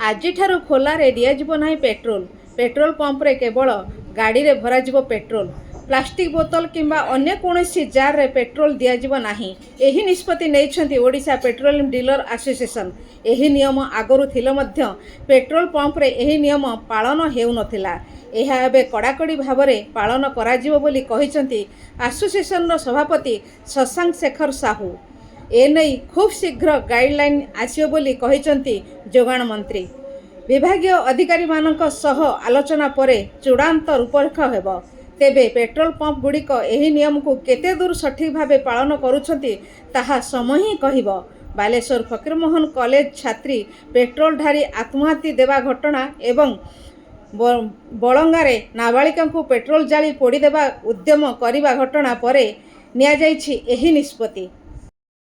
ଆଜିଠାରୁ ଖୋଲାରେ ଦିଆଯିବ ନାହିଁ ପେଟ୍ରୋଲ। ପେଟ୍ରୋଲ ପମ୍ପରେ କେବଳ ଗାଡ଼ିରେ ଭରାଯିବ ପେଟ୍ରୋଲ। ପ୍ଲାଷ୍ଟିକ ବୋତଲ କିମ୍ବା ଅନ୍ୟ କୌଣସି ଜାର୍ରେ ପେଟ୍ରୋଲ ଦିଆଯିବ ନାହିଁ। ଏହି ନିଷ୍ପତ୍ତି ନେଇଛନ୍ତି ଓଡ଼ିଶା ପେଟ୍ରୋଲିୟମ ଡିଲର ଆସୋସିଏସନ। ଏହି ନିୟମ ଆଗରୁ ଥିଲେ ମଧ୍ୟ ପେଟ୍ରୋଲ ପମ୍ପରେ ଏହି ନିୟମ ପାଳନ ହେଉନଥିଲା। ଏହା ଏବେ କଡ଼ାକଡ଼ି ଭାବରେ ପାଳନ କରାଯିବ ବୋଲି କହିଛନ୍ତି ଆସୋସିଏସନର ସଭାପତି ଶଶାଙ୍କ ଶେଖର ସାହୁ। ଏନେଇ ଖୁବ୍ ଶୀଘ୍ର ଗାଇଡଲାଇନ୍ ଆସିବ ବୋଲି କହିଛନ୍ତି ଯୋଗାଣ ମନ୍ତ୍ରୀ। ବିଭାଗୀୟ ଅଧିକାରୀମାନଙ୍କ ସହ ଆଲୋଚନା ପରେ ଚୂଡ଼ାନ୍ତ ରୂପରେଖ ହେବ। ତେବେ ପେଟ୍ରୋଲ ପମ୍ପଗୁଡ଼ିକ ଏହି ନିୟମକୁ କେତେ ଦୂର ସଠିକ୍ ଭାବେ ପାଳନ କରୁଛନ୍ତି ତାହା ସମୟ ହିଁ କହିବ। ବାଲେଶ୍ୱର ଫକୀରମୋହନ କଲେଜ ଛାତ୍ରୀ ପେଟ୍ରୋଲ ଢାଳି ଆତ୍ମହତ୍ୟା ଦେବା ଘଟଣା ଏବଂ ବଳଙ୍ଗାରେ ନାବାଳିକାଙ୍କୁ ପେଟ୍ରୋଲ ଜାଳି ପୋଡ଼ିଦେବା ଉଦ୍ୟମ କରିବା ଘଟଣା ପରେ ନିଆଯାଇଛି ଏହି ନିଷ୍ପତ୍ତି।